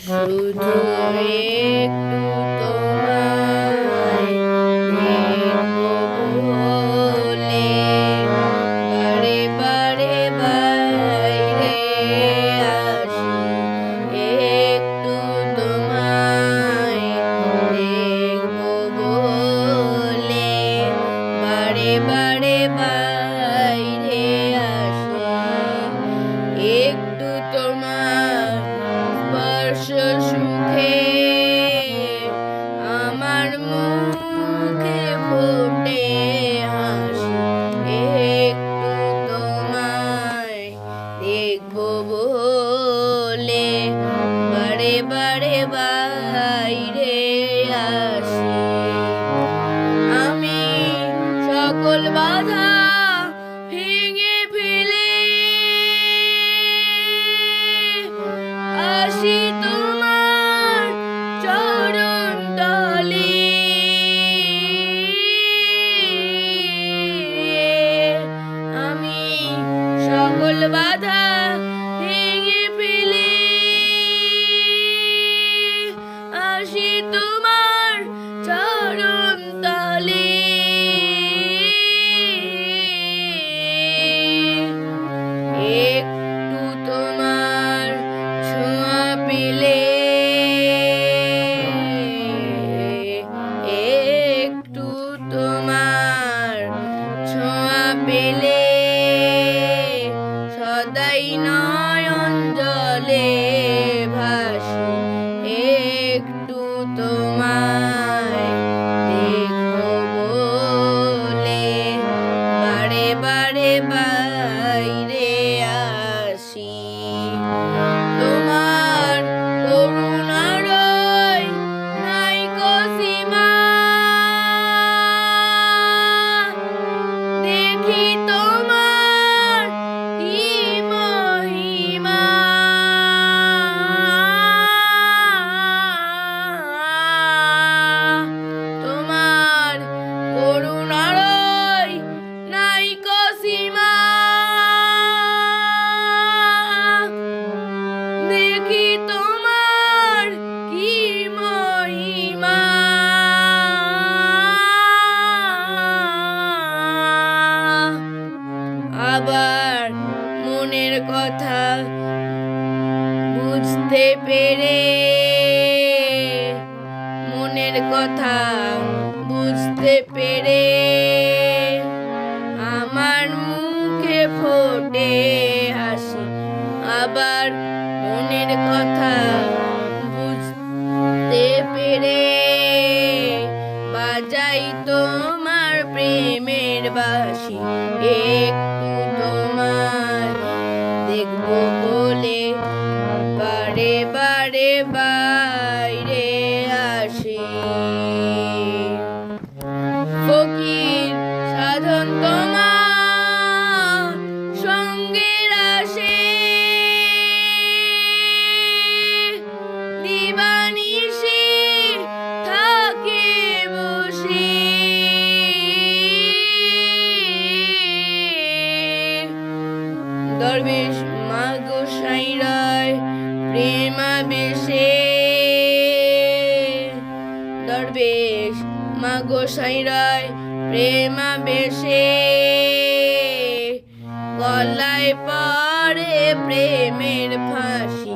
শুধু একটু তোমায় দেখবো বলে বারে বারে বাইরে আসি। একটু তোমায় দেখবো বলে বারে বারে বাইরে আসি। একটু তোমার স্পর্শ সুখে আমার মুখে ফোটে হাসি। একটু তোমায় দেখবো বলে বারে বারে বাইরে আসি। আমি সকল বাধা ভেঙে ফেলে আসি তোমার চরণ তলে। আমি সকল বাধা ভেঙে ফেলে আসি তোমার চরণ তলে। একটু তোমার ছোঁয়া পেলে একটু তোমার ছোঁয়া পেলে সদাই নয়ন জলে ভাসি। একটু তোমায় দেখবো বলে বারে বারে বাইরে আসি। তোমার করুণার নাইকো সীমা দেখি তোমার কি মহিমা। তোমার করুণার নাইকো সীমা দেখি তোমার কি মহিমা। আবার মনের কথা বুঝতে পেরে মনের কথা বুঝতে পেরে আমার মুখে ফোটে হাসি। আবার মনের কথা বুঝতে পেরে বাজাই তোমার প্রেমের বাঁশি। একটু তোমার দেখবো বলে বারে বারে বাইরে আসি। ফকির সাধন তোমার সঙ্গের আসে দিবানিশি থাকে বসে। দরবেশ মা গোসাই রায় প্রেমাবেশে দরবেশ মা গোসাই রায় প্রেমাবেশে গলায় পড়ে প্রেমের ফাঁসি।